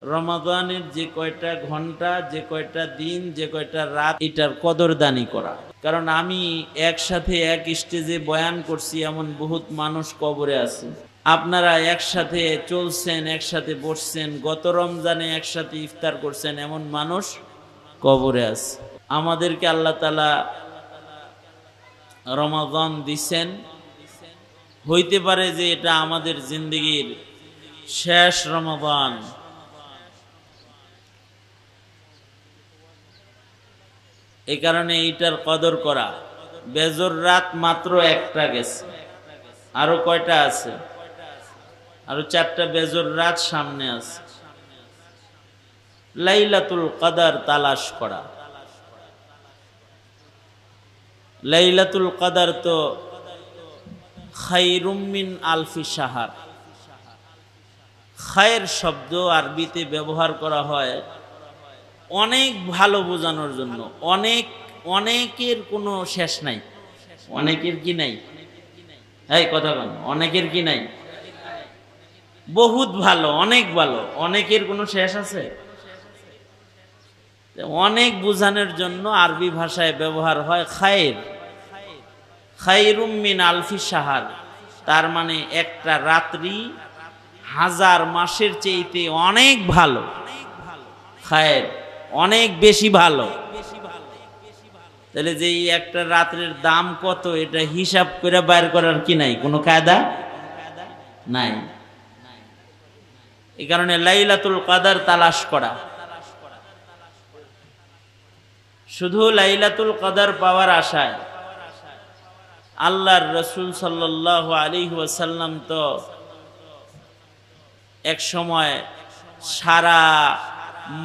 রমাদানের যে কয়টা ঘন্টা, যে কয়টা দিন, যে কয়টা রাত, এটার কদরদানি করা। কারণ আমি একসাথে এক স্টেজে বয়ান করছি, এমন বহুত মানুষ কবরে আছে। আপনারা একসাথে চলছেন, একসাথে বসছেন, গত রমজানে একসাথে ইফতার করছেন, এমন মানুষ কবরে আছে। আমাদেরকে আল্লাহ তাআলা রমাদান দিছেন, হইতে পারে যে এটা আমাদের জিন্দগির শেষ রমাদান। এই কারণে এইটার কদর করা। বেজর রাত মাত্র একটা গেছে, আরো কয়টা আছে? আরো 4টা বেজর রাত সামনে আছে। লাইলাতুল কদর তালাশ করা। লাইলাতুল কদর তো খায়রুম মিন আলফি শাহর। খায়ের শব্দ আরবিতে ব্যবহার করা হয় অনেক ভালো বোঝানোর জন্য। অনেকের কোনো শেষ নাই। অনেকের কি নাই? এই কথা বল, অনেকের কি নাই? বহুত ভালো, অনেক ভালো। অনেকের কোনো শেষ আছে? অনেক বোঝানোর জন্য আরবি ভাষায় ব্যবহার হয় খায়ের। খায়রুম মিন আলফি শাহর, তার মানে একটা রাত্রি 1000 মাসের চেয়েতে অনেক ভালো। খায়ের অনেক বেশি ভালো। তাহলে যে একটা রাত্রের দাম কত, এটা হিসাব করে বাইর করার কি নাই? কোনো কায়দা নাই। এই কারণে লাইলাতুল কদর তালাশ করা। শুধু লাইলাতুল কদর পাওয়ার আশায় আল্লাহর রাসূল সাল্লাল্লাহু আলাইহি ওয়াসাল্লাম তো এক সময় সারা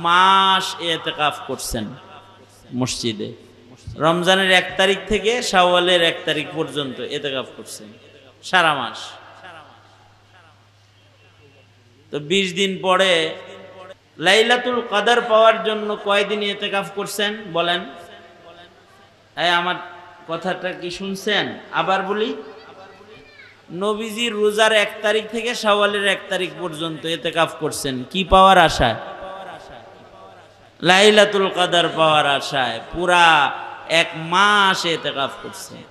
মাস ইতিকাফ করছেন মসজিদে। রমজানের 1 তারিখ থেকে শাওয়ালের 1 তারিখ পর্যন্ত ইতিকাফ করছেন, সারা মাস। তো 20 দিন পরে লাইলাতুল কদর পাওয়ার জন্য কয়দিন ইতিকাফ করছেন বলেন? আমার কথাটা কি শুনছেন? আবার বলি, নবীজি রোজার 1 তারিখ থেকে শাওয়ালের 1 তারিখ পর্যন্ত ইতিকাফ করছেন কি পাওয়ার আশায়? লাইলাতুল কদর পাওয়ার আশায় পুরা 1 মাস ইতিকাফ করছেন।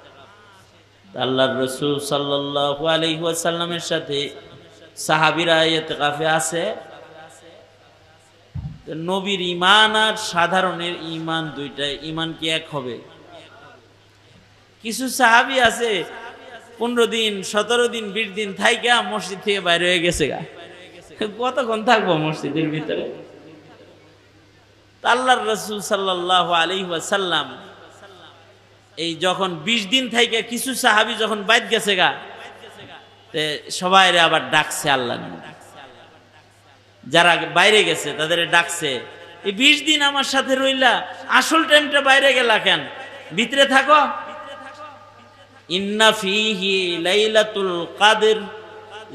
আল্লাহর রাসূল সাল্লাল্লাহু আলাইহি ওয়াসাল্লামের সাথে সাহাবীরা ইতিকাফে আছে। নবীর ঈমান আর সাধারণের ঈমান দুইটাই, ঈমান কি এক হবে? কিছু সাহাবী আছে 15 দিন, 17 দিন, 20 দিন থাইকা মসজিদ থেকে বাইরে হয়ে গেছে গা। কতক্ষণ থাকবো মসজিদের ভিতরে? আল্লাহর রাসূল সাল্লাল্লাহু আলাইহি ওয়াসাল্লাম এই যখন 20 দিন থাইকা কিছু সাহাবী যখন বাইরে গেছে গা, তে সবাইরে আবার ডাকছে আল্লাহ। যারা বাইরে গেছে তাদের ডাকছে, এই 20 দিন আমার সাথে রইলা, আসল টাইমটা বাইরে গেলা কেন? ভিতরে থাকো। ইন্না ফীহি লাইলাতুল কদর,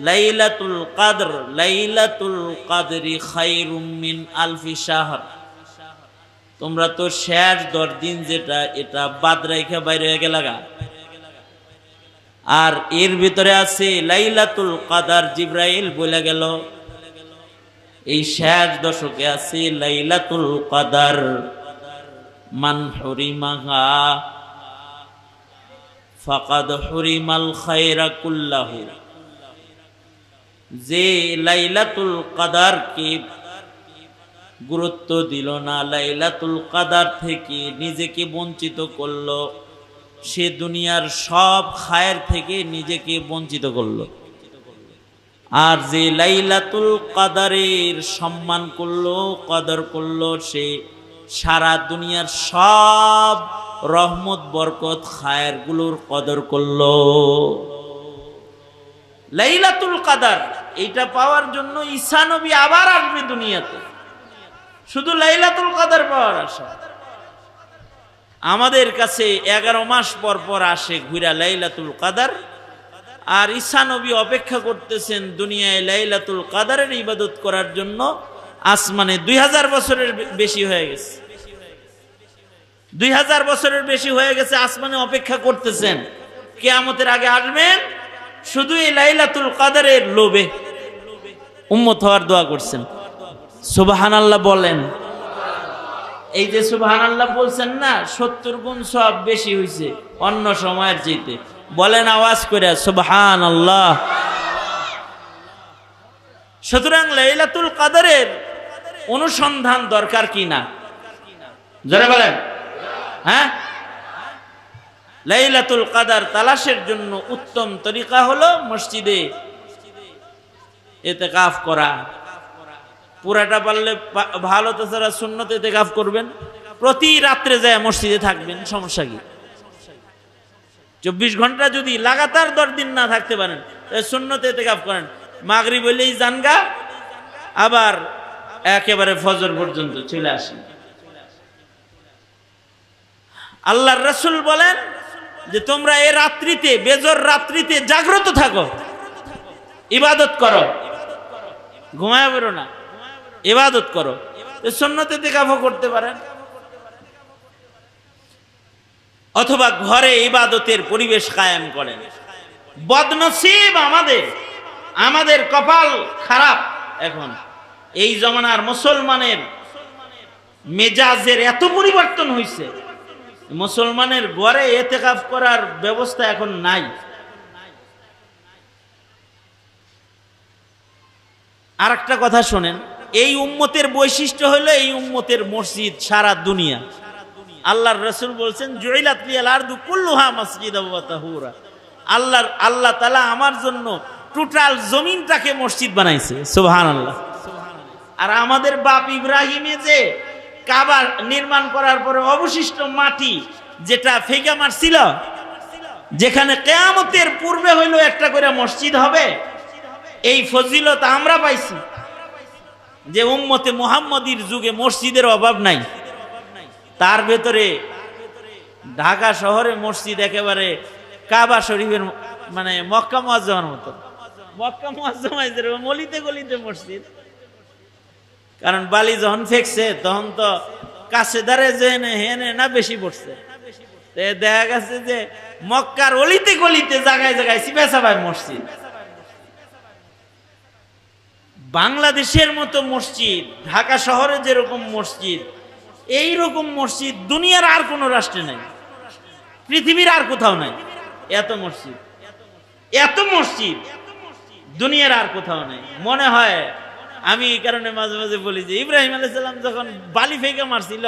লাইলাতুল কদর, লাইলাতুল কদরি খায়রুম মিন আলফি শাহর। তোমরা তো শেষ 10 দিন যেটা, এটা বাদ রাইখা বাইরে হয়ে গেলাগা। আর এর ভিতরে আছে লাইলাতুল কদর। জিবরাইল বলে গেল এই শেষ দশকে আছে লাইলাতুল কদর। মান হুরিমাহা ফাকাদ হুরিমাল খায়রা কুল্লাহু। যে লাইলাতুল কদরকে গুরুত্ব দিল না, লাইলাতুল কদর থেকে নিজেকে বঞ্চিত করলো, সে দুনিয়ার সব খায়ের থেকে নিজেকে বঞ্চিত করলো। আর যে লাইলাতুল কদরের সম্মান করলো, কদর করলো, সে সারা দুনিয়ার সব রহমত বরকত খায়ের গুলোর কদর করলো। লাইলাতুল কদর এইটা পাওয়ার জন্য ঈসা নবী আবার আসবে দুনিয়াতে, শুধু লাইলাতুল কদর পাওয়ার আশা। আমাদের কাছে 11 মাস পর পর আসে ঘুরা লাইলাতুল কদর। আর ঈসা নবী অপেক্ষা করতেছেন দুনিয়ায় লাইলাতুল কদরের ইবাদত করার জন্য। আসমানে 2000 বছরের বেশি হয়ে গেছে, 2000 বছরের বেশি হয়ে গেছে আসমানে অপেক্ষা করতেছেন। কিয়ামতের আগে আসবেন শুধু এই লাইলাতুল কদরের লোভে। উম্মত হওয়ার দোয়া করছেন। সুবহানাল্লাহ বলেন। এই যে সুবহানাল্লাহ বলছেন না, 70 গুণ সব বেশি হইছে অন্য সময়ের চাইতে। বলেন আওয়াজ করে সুবহানাল্লাহ। সুতরাং লাইলাতুল কদরের অনুসন্ধান দরকার কি না? জোরে বলেন। হ্যাঁ, লাইলাতুল কদর তালাশের জন্য উত্তম তরিকা হলো মসজিদে ইতিকাফ করা। পুরাটা পারলে ভালো, তাছাড়া সুন্নত ইতিকাফ করবেন। প্রতি রাত্রে যায় মসজিদে থাকবেন, সমস্যা কি? 24 ঘন্টা যদি লাগাতার 10 দিন না থাকতে পারেন, সুন্নত ইতিকাফ করেন। মাগরিব হইলেই জানগা, আবার একেবারে ফজর পর্যন্ত চলে আসেন। আল্লাহর রাসূল বলেন যে তোমরা এই রাত্রিতে, বেজর রাত্রিতে জাগ্রত থাকো, ইবাদত করো, ঘুমায় বেরো না, ইবাদত করো। সুন্নত ইতিকাফও করতে পারেন, অথবা ঘরে ইবাদতের পরিবেশ কায়েম করেন। বদনসিব আমাদের কপাল খারাপ। এখন এই জমানার মুসলমানের মেজাজের এত পরিবর্তন হয়েছে, মুসলমানের ঘরে ইতিকাফ করার ব্যবস্থা এখন নাই। আর একটা কথা শোনেন, এই উম্মতের বৈশিষ্ট্য হলো এই উম্মতের মসজিদ সারা দুনিয়া। আল্লাহর রাসূল বলছেন জুইলাত লিয়াল আরদু কুল্লুহা মাসজিদাও ওয়া তাহুরা। আল্লাহ তাআলা আমার জন্য টোটাল জমিনটাকে মসজিদ বানাইছে। সুবহানাল্লাহ। আর আমাদের বাপ ইব্রাহিমে যে কাবা নির্মাণ করার পরে অবশিষ্ট মাটি যেটা ফেকা মারছিল, যেখানে কিয়ামতের পূর্বে হইলো একটা করে মসজিদ হবে, এই ফজিলত আমরা পাইছি যে উম্মতে মুহাম্মদীর যুগে মসজিদের অভাব নাই। তার ভেতরে ঢাকা শহরে মসজিদ একেবারে কাবা শরীফের মানে মক্কা মুআজ্জামার মতো। মক্কা মুআজ্জামায় যেরকম গলিতে গলিতে মসজিদ, কারণ বালি যখন ফেকছে তখন তো কাছে দাঁড়ে যেনে হেনে না বেশি পড়ছে। দেখা গেছে যে মক্কার অলিতে গলিতে জায়গায় জায়গায় সিপাসাবাই মসজিদ। বাংলাদেশের মতো মসজিদ, ঢাকা শহরে যেরকম মসজিদ, এই রকম মসজিদ দুনিয়ার আর কোন রাষ্ট্রে নাই, পৃথিবীর আর কোথাও নাই। এত মসজিদ দুনিয়ার আর কোথাও নাই। মনে হয়, আমি এই কারণে মাঝে মাঝে বলি যে ইব্রাহিম আলাইহিস সালাম যখন বালি ফেকা মারছিল,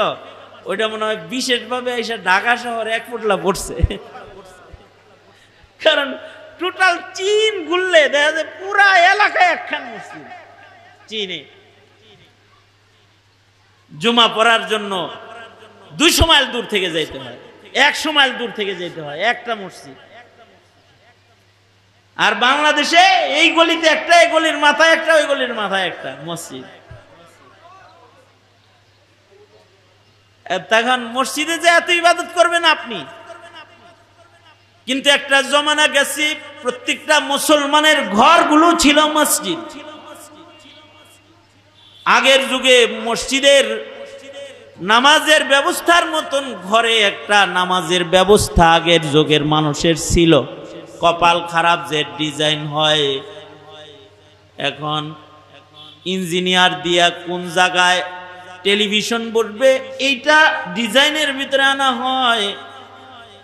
ওইটা মনে হয় বিশেষভাবে এসে ঢাকা শহরে এক ফুটলা পড়ছে। কারণ টোটাল চীন ঘুরলে দেখা যায় পুরা এলাকায় একখান মসজিদ। চীনে জুমা পড়ার জন্য 200 মাইল দূর থেকে যাইতে হয়, 100 মাইল দূর থেকে যেতে হয় একটা মসজিদ। আর বাংলাদেশে এই গলিতে একটা, এই গলির মাথায় একটা, ওই গলির মাথায় একটা মসজিদ। তখন মসজিদে যে এত ইবাদত করবেন আপনি, কিন্তু একটা জমানা গেছে প্রত্যেকটা মুসলমানের ঘরগুলো ছিল মসজিদ। আগের যুগে মসজিদের নামাজের ব্যবস্থার মতন ঘরে একটা নামাজের ব্যবস্থা আগের যুগের মানুষের ছিল। কপাল খারাপ যে ডিজাইন হয়, এখন ইঞ্জিনিয়ার দিয়া কোন জায়গায় টেলিভিশন বসবে এইটা ডিজাইনের ভিতরে আনা হয়,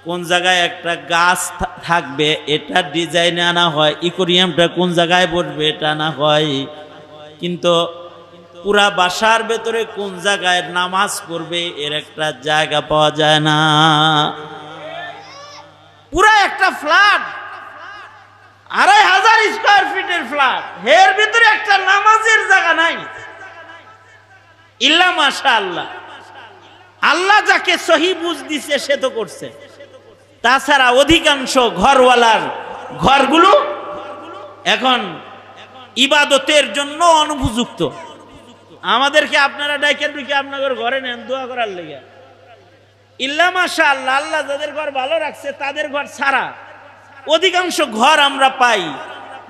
কোন জায়গায় একটা গাছ থাকবে এটা ডিজাইনে আনা হয়, ইকোরিয়ামটা কোন জায়গায় বসবে এটা আনা হয়, কিন্তু পুরা বাসার ভেতরে কোন জায়গায় নামাজ পড়বে এর একটা জায়গা পাওয়া যায় না। পুরা একটা ফ্ল্যাট, 2500 স্কয়ার ফিটের ফ্ল্যাট, এর ভিতরে একটা নামাজের জায়গা নাই। ইল্লা মাশাআল্লাহ, আল্লাহ যাকে সহি বুঝ দিছে সে তো করছে। তাছাড়া অধিকাংশ ঘরওয়ালার ঘরগুলো এখন ইবাদতের জন্য অনুপযুক্ত। আমাদেরকে আপনারা ডাইকে ঢুকে আপনাদের ঘরে নেন দোয়া করার লেগে। ইল্লা মাশাআল্লাহ, আল্লাহ যাদের ঘর ভালো রাখছে তাদের ঘর ছাড়া অধিকাংশ ঘর আমরা পাই,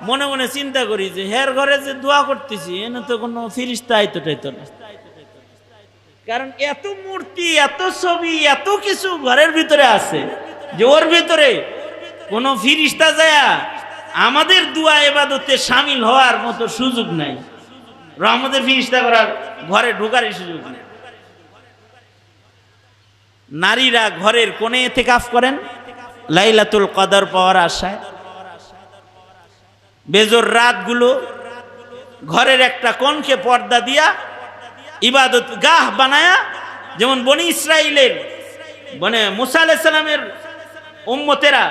মনে মনে চিন্তা করি যে হের ঘরে যে দোয়া করতেছি এনে তো কোনো ফিরিস্তা আইতো টাইতো না। কারণ এত মূর্তি, এত ছবি, এত কিছু ঘরের ভিতরে আছে যে ওর ভিতরে কোনো ফিরিস্তা যায় আমাদের দোয়া ইবাদতে শামিল হওয়ার মতো সুযোগ নাই। রহমতের ফিরিস্তা করার ঘরে ঢোকার সুযোগ নেই। নারীরা ঘরের কোণে ইতিকাফ করেন লাইলাতুল কদর পাওয়ার আশায়। বেজোর রাতগুলো ঘরের একটা কোণকে পর্দা দিয়া ইবাদত গাহ বানায়া, যেমন বনি ইসরাইলের মুসা আলাইহিস সালামের উম্মতেরা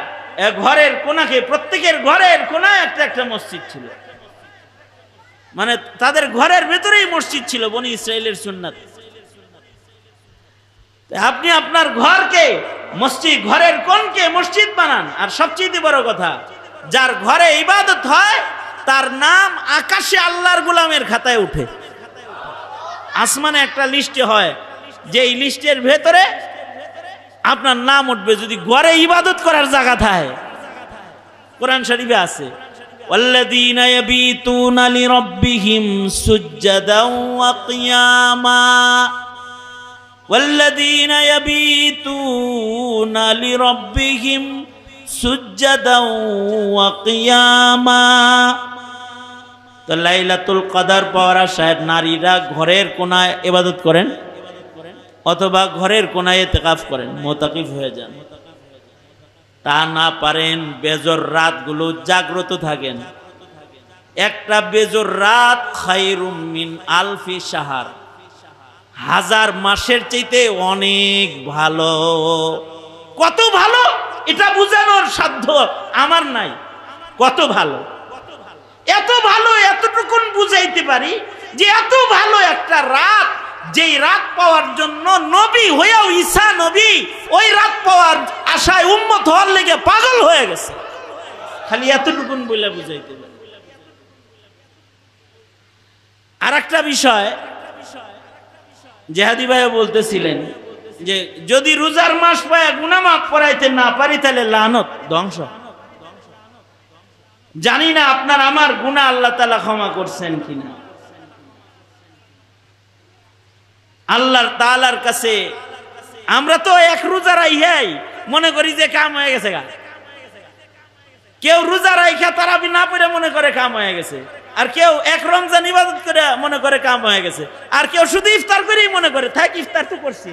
ঘরের কোণাকে, প্রত্যেকের ঘরের কোণায় একটা একটা মসজিদ ছিল, মানে তাদের ঘরের ভেতরেই মসজিদ ছিল, বনি ইসরাইলের সুন্নাত। আপনি আপনার ঘরকে মসজিদ, ঘরের কোণকে মসজিদ বানান। আর সবচেয়ে বড় কথা, যার ঘরে ইবাদত হয় তার নাম আকাশে আল্লাহর গোলামের খাতায় উঠে। আসমানে একটা লিস্টে হয়, যে এই লিস্টের ভেতরে আপনার নাম উঠবে যদি ঘরে ইবাদত করার জায়গা থাকে। কোরআন শরীফে আছে, ওয়াল্লাযীনা ইয়াবিতুনা লিরাব্বিহিম সুজদাও ওয়া কিয়ামা, ওয়াল্লাযীনা ইয়াবিতুনা লিরাব্বিহিম সুজদাও ওয়া কিয়ামা। তো লাইলাতুল কদর পাওয়ার আশায় নারীরা ঘরের কোণায় ইবাদত করেন অথবা ঘরের কোণায় ইতিকাফ করেন, মুতাকিফ হয়ে যান। তা না পারেন বেজর রাতগুলো জাগ্রত থাকেন। একটা বেজর রাত খায়রুম মিন আলফি শাহর, 1000 মাসের চাইতে অনেক ভালো। কত ভালো এটা বুঝানোর সাধ্য আমার নাই। কত ভালো, এত ভালো, এতটুকুন বুঝাইতে পারি যে এত ভালো একটা রাত, যেই রাত পাওয়ার জন্য নবী হয়েও ঈসা নবী ওই রাত পাওয়ার আশায় উম্মত হওয়ার লেগে পাগল হয়ে গেছে। খালি এতটুকুন বলে বুঝাইতে পারি। আর একটা বিষয় জেহাদি ভাইও বলতেছিলেন যে যদি রোজার মাস পায় গুনাহ মাফ করাইতে না পারি তাহলে লানত, ধ্বংস। জানি না আপনার আমার গুনাহ আল্লাহ তাআলা ক্ষমা করছেন কিনা। আল্লাহর তাআলার কাছে আমরা তো এক রোজা রাইহাই মনে করি যে কাম হয়ে গেছে গা। কেউ রোজা রাইখা তারাবি না পড়ে মনে করে কাম হয়ে গেছে, আর কেউ এক রমজান ইবাদত করে মনে করে কাম হয়ে গেছে, আর কেউ শুধু ইফতার করেই মনে করে থাক ইফতার তো করছি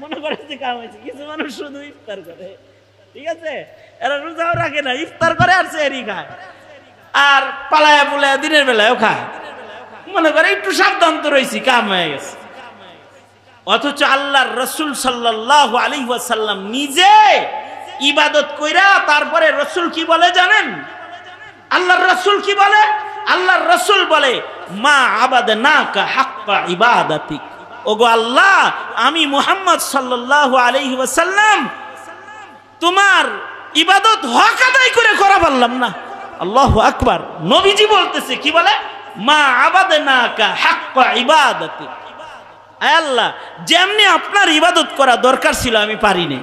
মনে করে যে কাম হয়েছে। কিছু মানুষ শুধু ইফতার করে, ঠিক আছে, এরা রোজাও রাখে না, ইফতার করে আর সেহরি খায়, আর পালায়া পুলায়া দিনের বেলায়ও খায়, মনে করে একটু সাবধান তো রয়েছি কাম হয়ে গেছে। অথচ আল্লাহর রাসূল সাল্লাল্লাহু আলাইহি ওয়াসাল্লাম নিজে ইবাদত কইরা তারপরে রাসূল কি বলে জানেন? আল্লাহর রাসূল কি বলে? আল্লাহর রাসূল বলে মা আবাদনাকা হাক্কা ইবাদাতিক। ওগো আল্লাহ, আমি মুহাম্মদ সাল্লাল্লাহু আলাইহি ওয়াসাল্লাম তোমার ইবাদত হক আদায় করে করা পারলাম না। আল্লাহু আকবার। নবীজি বলতেছে কি বলে? মা আবাদনাকা হাক্কা ইবাদাতিক। আয় আল্লাহ, যেমনি আপনার ইবাদত করা দরকার ছিল আমি পারিনি।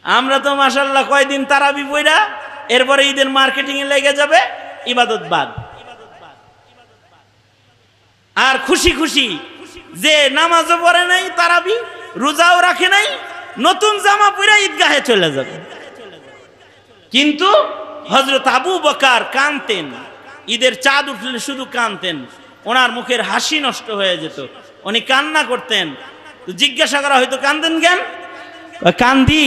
আমরা তো মাশাআল্লাহ কয়দিন তারাবি পড়া এরপরে ঈদের মার্কেটিং এ লেগে যাবে, ইবাদত বাদ। আর খুশি খুশি যে নামাজও পড়ে নাই, তারাবি রোজাও রাখে নাই, নতুন জামা পরে ঈদগাহে চলে যাবে। কিন্তু হযরত আবু বকর কাঁদতেন, ঈদের চাঁদ উঠলে শুধু কাঁদতেন, ওনার মুখের হাসি নষ্ট হয়ে যেত, উনি কান্না করতেন। তো জিজ্ঞাসা করা হয়তো কাঁদেন কেন? কান্দি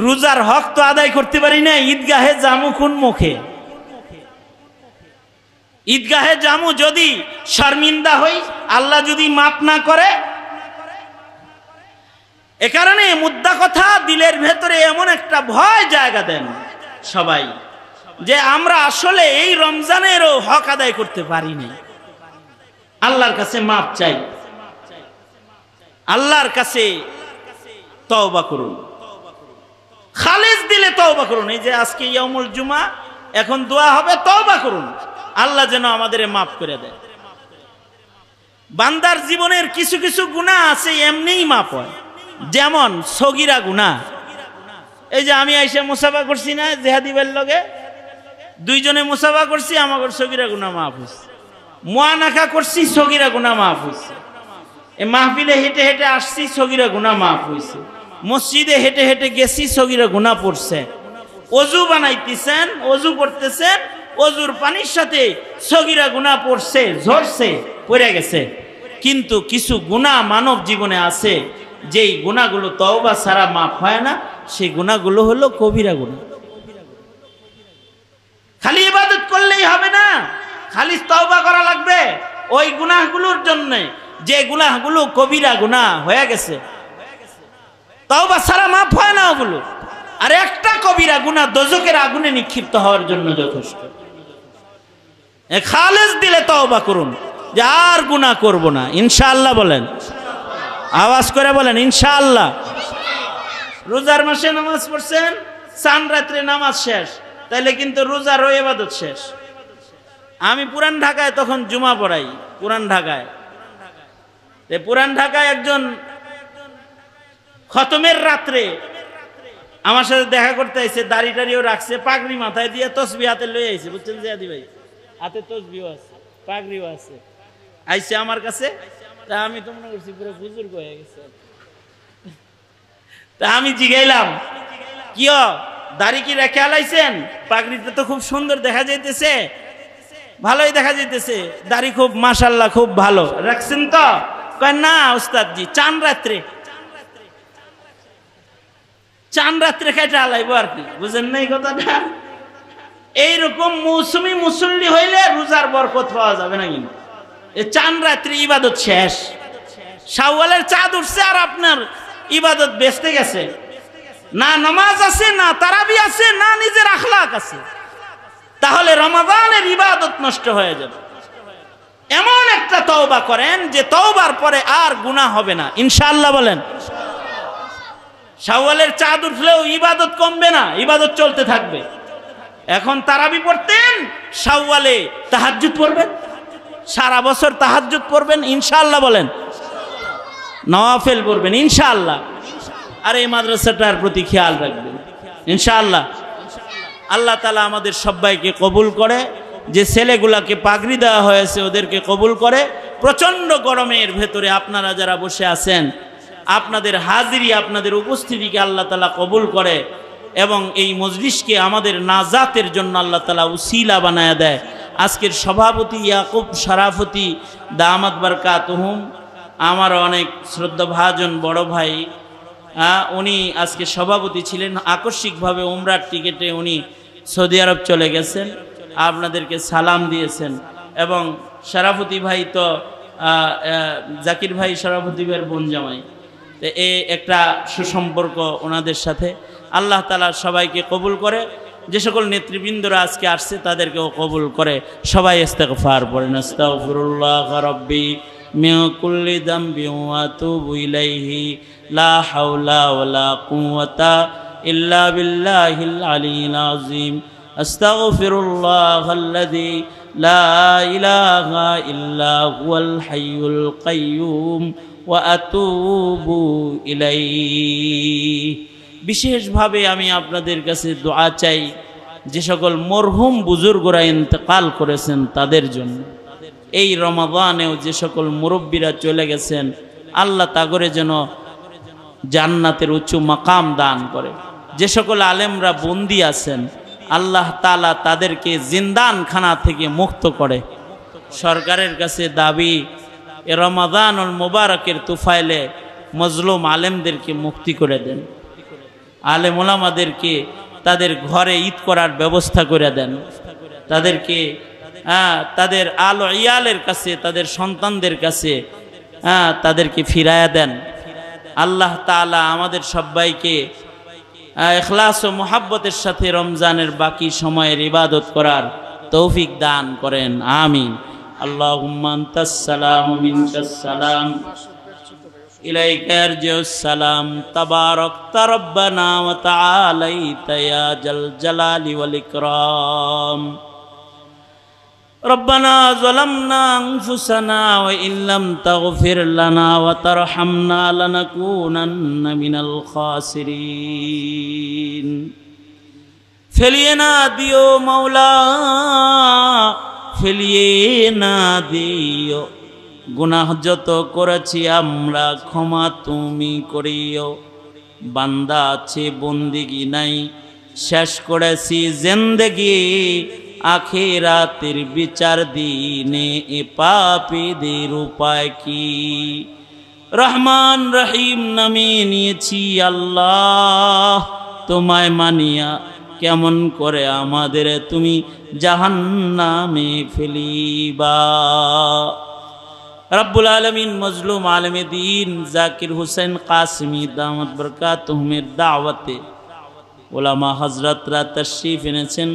রোজার হক তো আদায় করতে পারি না, ঈদগাহে জামু কোন মুখে? ঈদগাহে জামু যদি শর্মিন্দা হই, আল্লাহ যদি মাফ না করে। এ কারণে মুদ্রা কথা দিলের ভেতরে এমন একটা ভয় জায়গা দেন সবাই, যে আমরা আসলে এই রমজানেরও হক আদায় করতে পারিনি। আল্লাহর কাছে মাফ চাই, আল্লাহর কাছে তওবা করুন, খালিস দিলে তওবা করুন। এই যে আজকে ইয়াউমুল জুমা, এখন দোয়া হবে, তওবা করুন, আল্লাহ যেন আমাদের মাফ করে দেয়। বান্দার জীবনের কিছু কিছু গুনাহ আছে এমনিই মাফ হয়, যেমন সগীরা গুনাহ। এই যে আমি আইসা মুসাফা করছি না জেহাদিবের লগে, দুইজনে মুসাফা করছি, আমাদের সগীরা গুনাহ মাফ হইছে। মুআনাকা করছি, সগীরা গুনাহ মাফ হইছে। এই মাহফিলে হেঁটে হেঁটে আসছি, সগীরা গুনাহ মাফ হইছে। মসজিদে হেঁটে হেঁটে গেছি, সগীরা গুনাহ পড়ছে। ওযু বানাইতেছেন, ওযু করতেছেন, অজুর পানির সাথে সগীরা গুনাহ পড়ছে, ঝরছে, পড়ে গেছে। কিন্তু কিছু গুনাহ মানব জীবনে আছে, যেই গুনাহগুলো তওবা ছাড়া মাফ হয় না, সেই গুনাহগুলো হলো কবিরা গুনাহ। খালি ইবাদত করলেই হবে না, খালি তওবা করা লাগবে ওই গুনাহগুলোর জন্য, যে গুনাহগুলো কবিরা গুনাহ হয়ে গেছে। তওবা ছাড়া মাফ হয় না ওগুলো। আর একটা কবিরা গুনাহ দোজখের আগুনে নিক্ষিপ্ত হওয়ার জন্য যথেষ্ট। খালেস দিলে তওবা করুন যে আর গুনাহ করব না, ইনশাআল্লাহ বলেন, আওয়াজ করে বলেন ইনশাআল্লাহ। রোজার মাসে নামাজ পড়ছেন, চান রাত্রে নামাজ শেষ, তাইলে কিন্তু রোজার ওই ইবাদত শেষ। আমি পুরান ঢাকায় তখন জুমা পড়াই, পুরান ঢাকায়। পুরান ঢাকায় একজন খতমের রাত্রে আমার সাথে দেখা করতে আইছে, দাড়ি টাড়িও রাখছে, পাগড়ি মাথায় দিয়ে তসবিহ হাতে লয়ে আইছে, বুঝছেন জিয়াদি ভাই, হাতে তসবিহও আছে, পাগড়িও আছে, আইছে আমার কাছে। তা আমি তো মনে করছি পুরো বুজুর্গ হয়ে গেছে। তা আমি জিগাইলাম, কি দাড়ি কি রেখে আলাইছেন? পাগড়িতে তো খুব সুন্দর দেখা যাইতেছে, ভালোই দেখা যাইতেছে, দাড়ি খুব মাশাআল্লাহ খুব ভালো রাখছেন তো? কয় না উস্তাদ জি, চান রাত্রে, চান রাত্রে খাইটা আলাইবো আর কি, বুঝেন নাই কথাটা? এইরকম মৌসুমি মুসল্লি হইলে রোজার বরকত পাওয়া যাবে না। কিন্তু এই চান রাত্রি ইবাদত শেষ, শাওয়ালের চাঁদ উঠছে আর আপনার ইবাদত বেঁচতে গেছে, না নামাজ আছে, না তারাবি আছে, না নিজের আখলাক আছে, তাহলে রমাদানের ইবাদত নষ্ট হয়ে যাবে। এমন একটা তওবা করেন যে তওবার পরে আর গুনাহ হবে না, ইনশাআল্লাহ বলেন। শাওয়ালের চাঁদ উঠলেও ইবাদত কমবে না, ইবাদত চলতে থাকবে। এখন তারাবি পড়তেন, শাওয়ালে তাহাজ্জুদ পড়বেন, সারা বছর তাহাজ্জুদ পড়বেন, ইনশাআল্লাহ বলেন। নওয়াফিল পড়বেন ইনশাআল্লাহ। আর এই মাদ্রাসাটার প্রতি খেয়াল রাখবেন ইনশাআল্লাহ। আল্লাহ তাআলা আমাদের সবাইকে কবুল করে, যে ছেলেগুলাকে পাগড়ি দেওয়া হয়েছে ওদেরকে কবুল করে। প্রচন্ড গরমের ভেতরে আপনারা যারা বসে আছেন, আপনাদের হাজিরি, আপনাদের উপস্থিতিকে আল্লাহ তাআলা কবুল করে এবং এই মজলিসকে আমাদের নাজাতের জন্য আল্লাহ তাআলা উসিলা বানায়া দেয়। আজকের সভাপতি ইয়াকুব শরাফতি দামাত বারকাতুহুম, আমার অনেক শ্রদ্ধাভাজন বড় ভাই, উনি আজকে সভাপতি ছিলেন। আকস্মিকভাবে উমরার টিকেটে উনি সৌদি আরব চলে গেছেন, আপনাদেরকে সালাম দিয়েছেন। এবং শরাফতি ভাই তো জাকির ভাই শরাফতি ভাইয়ের বোন জামাই, এই একটা সুসম্পর্ক ওনাদের সাথে। আল্লাহ তাআলা সবাইকে কবুল করে, যে সকল নেতৃবৃন্দরা আজকে আসছে তাদেরকেও কবুল করে। সবাই ইস্তিগফার পড়েন, আস্তাগফিরুল্লাহ রাব্বি মিন কুল্লি যামবি ওয়া আতুবু ইলাইহি লা হাওলা ওয়ালা কুওয়াতা ইল্লা বিল্লাহিল আলিয়্যিল আযীম। আস্তাগফিরুল্লাহাল্লাযী লা ইলাহা ইল্লা হুয়াল হাইয়ুল কাইয়্যুম ওয়া আতুবু ইলাইহি। বিশেষভাবে আমি আপনাদের কাছে দোয়া চাই, যে সকল মরহুম বুজুর্গরা ইন্তেকাল করেছেন তাদের জন্য। এই রমাদানেও যে সকল মুরব্বীরা চলে গেছেন, আল্লাহ তাগরে যেন জান্নাতের উচ্চ মাকাম দান করে। যে সকল আলেমরা বন্দী আছেন, আল্লাহ তাআলা তাদেরকে জিন্দানখানা থেকে মুক্ত করে। সরকারের কাছে দাবি, এ রমাদানুল মুবারকের তুফাইলে মজলুম আলেমদেরকে মুক্তি করে দেন, আলেম ওলামাদেরকে তাদের ঘরে ঈদ করার ব্যবস্থা করে দেন, তাদেরকে তাদের আলো ইয়ালের কাছে, তাদের সন্তানদের কাছে তাদেরকে ফিরায়া দেন। আল্লাহ তাআলা আমাদের সবাইকে ইখলাস ও মুহাব্বতের সাথে রমজানের বাকি সময়ের ইবাদত করার তৌফিক দান করেন, আমিন। আল্লাহুম্মা আনতাস সালাম ওয়া মিনকাস সালাম ইলাইকা ইয়ারজিউস সালাম তাবারাকতা রব্বানা ওয়া তাআলাইতা ইয়া জাল জালালি ওয়াল ইকরাম। ربنا ظلمنا أنفسنا وإن لم تغفر لنا وترحمنا لنكونن من الخاسرين। ফেলিয়ে না দিও মাওলা, ফেলিয়ে না দিও, গুনাহ যত করেছি আমরা ক্ষমা তুমি করিও। বান্দা আছে বন্দিগি নাই, শেষ করেছি জিন্দেগি, আখিরাতের বিচার দিনে এ পাপীদের উপায় কি? রহমান রহিম নামে নিয়েছি আল্লাহ, তোমায় মানিয়া কেমন করে আমাদের তুমি জাহান্নামে ফেলিবা। রব্বুল আলামিন মজলুম আলমে দিন জাকির হুসেন কাসমি দামাত বরকাতুহুমের দাওয়াতে ওলামা হযরতরা তাশরীফ এনেছেন।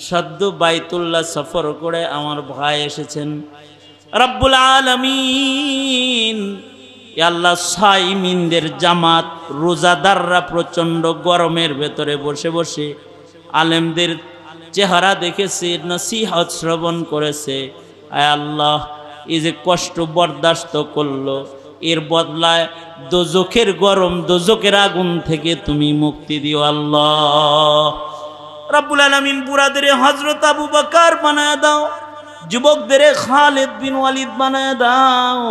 সদ্য বাইতুল্লাহ সফর করে আমার ভাই এসেছেন। রব্বুল আলামিন আল্লাহ সাইমিনদের জামাত, রোজাদাররা প্রচণ্ড গরমের ভেতরে বসে বসে আলেমদের চেহারা দেখেছে, নসিহত শ্রবণ করেছে। আয় আল্লাহ, এই যে কষ্ট বরদাস্ত করলো, এর বদলায় দোজখের গরম, দোজখের আগুন থেকে তুমি মুক্তি দিও আল্লাহ। রব্বুল আলামিন বুড়াদের হযরত আবু বকর বানায় দাও, যুবকদের খালিদ বিন ওয়ালিদ বানায় দাও,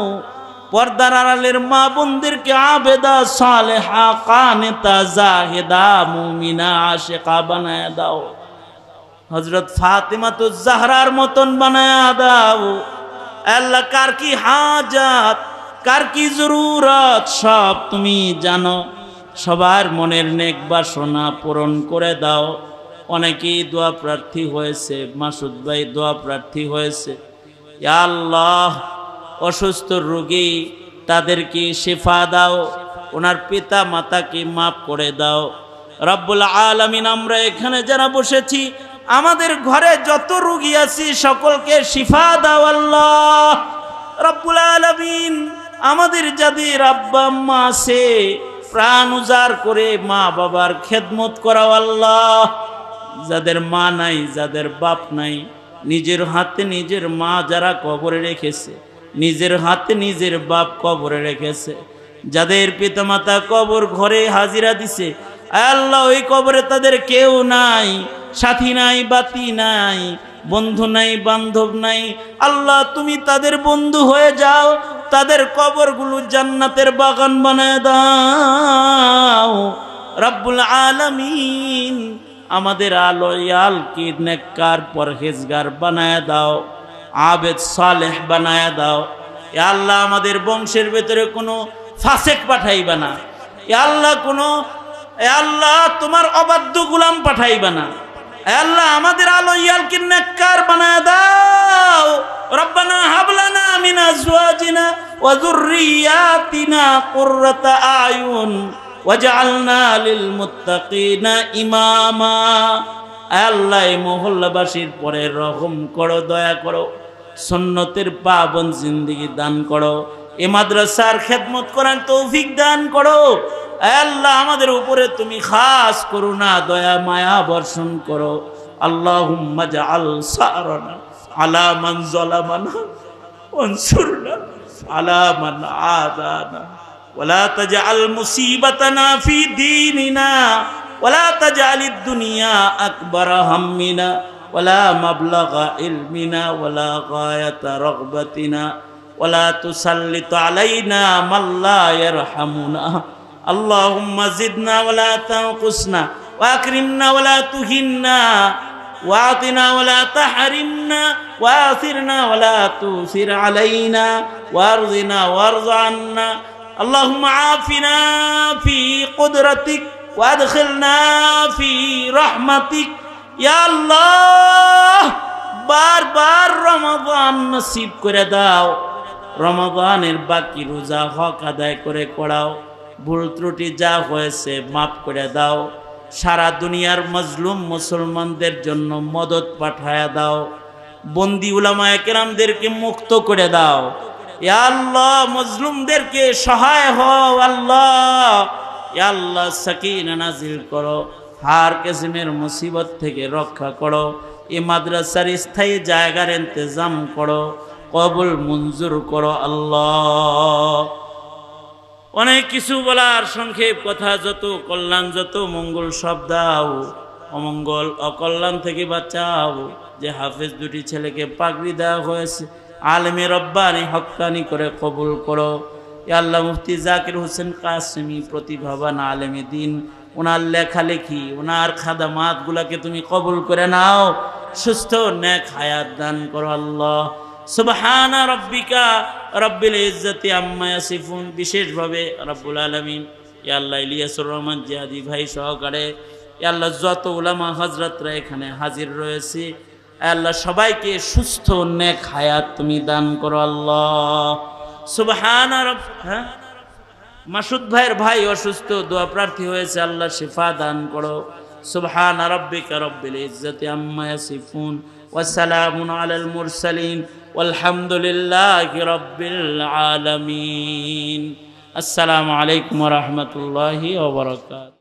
পর্দার আড়ালের মা বোনদেরকে আবেদা সালেহা কানেতা জাহেদা মুমিনা আশিকা বানায় দাও। হযরত ফাতিমাতুজ জাহরার মতন বানায় দাও। আল্লাহ, কার কি হাজাত, কার কি জরুরত সব তুমি জানো। সবার মনের নেক বাসনা পূরণ করে দাও। অনেকেই দোয়া প্রার্থী হয়েছে, মাসুদ ভাই দোয়া প্রার্থী হয়েছে। ইয়া আল্লাহ, অসুস্থ রোগী তাদেরকে শিফা দাও, ওনার পিতা মাতাকে মাফ করে দাও। রব্বুল আলামিন, আমরা এখানে যারা বসেছি, আমাদের ঘরে যত রোগী আছি সকলকে শিফা দাও আল্লাহ। রব্বুল আলামিন, আমাদের যাদের আব্বা আম্মা আছে, প্রাণ উজাড় করে মা বাবার খেদমত করাও আল্লাহ। যাদের মা নাই, যাদের বাপ নাই, নিজের হাতে নিজের মা যারা কবরে রেখেছে, নিজের হাতে নিজের বাপ কবরে রেখেছে, যাদের পিতামাতা কবর ঘরে হাজিরা দিছে, আল্লাহ ওই কবরে তাদের কেউ নাই, সাথী নাই, বাতি নাই, বন্ধু নাই, বান্ধব নাই। আল্লাহ, তুমি তাদের বন্ধু হয়ে যাও, তাদের কবরগুলো জান্নাতের বাগান বানায় দাও। রব্বুল আলামিন, আমাদের আলোয়াল কি নেককার পরহেজগার বানায় দাও, আবেদ সালেহ বানায় দাও। ইয়া আল্লাহ, আমাদের বংশের ভেতরে কোনো ফাসেক পাঠাইবা না। ইয়া আল্লাহ, ইয়া আল্লাহ, তোমার অবাধ্য গোলাম পাঠাইবা না। ইয়া আল্লাহ, আমাদের আলোয়াল কি নেককার বানায় দাও। রব্বানা হাবলানা মিন আজওয়াজিনা ওয়া যুররিয়াতিনা কুররাতা আয়ুন ওয়াজআলনা লিল মুত্তাকিনা ইমামা। আল্লাহ, মহল্লাবাসীর পরে রহম করো, দয়া করো, সুন্নতের পাবন জিন্দেগি দান করো, এ মাদ্রাসার খেদমত করার তৌফিক দান করো। আল্লাহ, আমাদের উপরে তুমি খাস করুণা, দয়া, মায়া বর্ষণ করো। আল্লাহুম্মা জাআল সারানা আলা মান যালামানা ওয়ানসুরনা আলা মান আদানা ওয়ালা তাজআল মুসিবাতানা ফি দীনিনা ওয়ালা তাজআলিদ দুনিয়া আকবারা হাম্মিনা ওয়ালা মাবলাগা ইলমিনা ওয়ালা গায়াতা রাগবাতিনা ওয়ালা তুসাল্লিত আলাইনা মান লা ইয়ারহামুনা। আল্লাহুম্মা জিদনা ওয়ালা তানকুসনা ওয়া আকরিমনা ওয়ালা তুহিন্না ওয়াতিনা ওয়ালা তাহরিমনা ওয়াসিরনা ওয়ালা তুসির আলাইনা ওয়ারজিনা ওয়ারযা আন্না। اللهم عافنا في قدرتك وادخلنا في رحمتك يا الله। بار بار রমাদান নসিব করে দাও। রমাদানের বাকি রোজা হক আদায় করে করাও। ভুল ত্রুটি যা হয়েছে মাফ করে দাও। সারা দুনিয়ার মজলুম মুসলমানদের জন্য মদদ পাঠায়া দাও। বন্দী উলামায়ে কেরামদেরকে মুক্ত করে দাও। ইয়া আল্লাহ, মজলুমদেরকে সহায় হও আল্লাহ। ইয়া আল্লাহ, সাকিনা নাজিল করো, হার কিসমের মুসিবত থেকে রক্ষা করো। এই মাদ্রাসার স্থায়ী জায়গার ইন্তজাম করো, কবুল মঞ্জুর করো আল্লাহ। অনেক কিছু বলার, সংক্ষেপ কথা, যত কল্যাণ যত মঙ্গল সব দাও, অমঙ্গল অকল্যাণ থেকে বাঁচাও। যে হাফেজ দুটি ছেলেকে পাগড়ি দেওয়া হয়েছে, আলেমে রব্বানি হক্কানি করে কবুল করো। ইয়া আল্লাহ, মুফতি জাকির হোসেন কাসেমি প্রতিভাবান আলেমে দিন, ওনার লেখালেখি, ওনার খাদামাতগুলাকে তুমি কবুল করে নাও। সুস্থ নেক হায়াত দান করো আল্লাহ। সুবহানা রাব্বিকা রাব্বিল ইজ্জাতি আম্মা ইয়াসিফুন। বিশেষভাবে রব্বুল আলামিন ইয়া আল্লাহ ইলিয়াসুর রহমান জিহাদি ভাই সহকারে ইয়া আল্লাহ যত উলামা হযরতরা এখানে হাজির রয়েছে আল্লাহ সবাইকে সুস্থ নেক হায়াত তুমি দান করো আল্লাহ। সুবহানা হ্যাঁ মাসুদ ভাইয়ের ভাই অসুস্থ, দোয়া প্রার্থী হয়েছে, আল্লাহ শিফা দান করো। সুবহানা রাব্বিকা রাব্বিল ইজ্জাতি আম্মা ইয়াসিফুন ওয়া সালামুন আলাল মুরসালিন ওয়ালহামদুলিল্লাহি রাব্বিল আলামিন। আসসালামু আলাইকুম ওয়া রাহমাতুল্লাহি ওয়া বারাকাতুহু।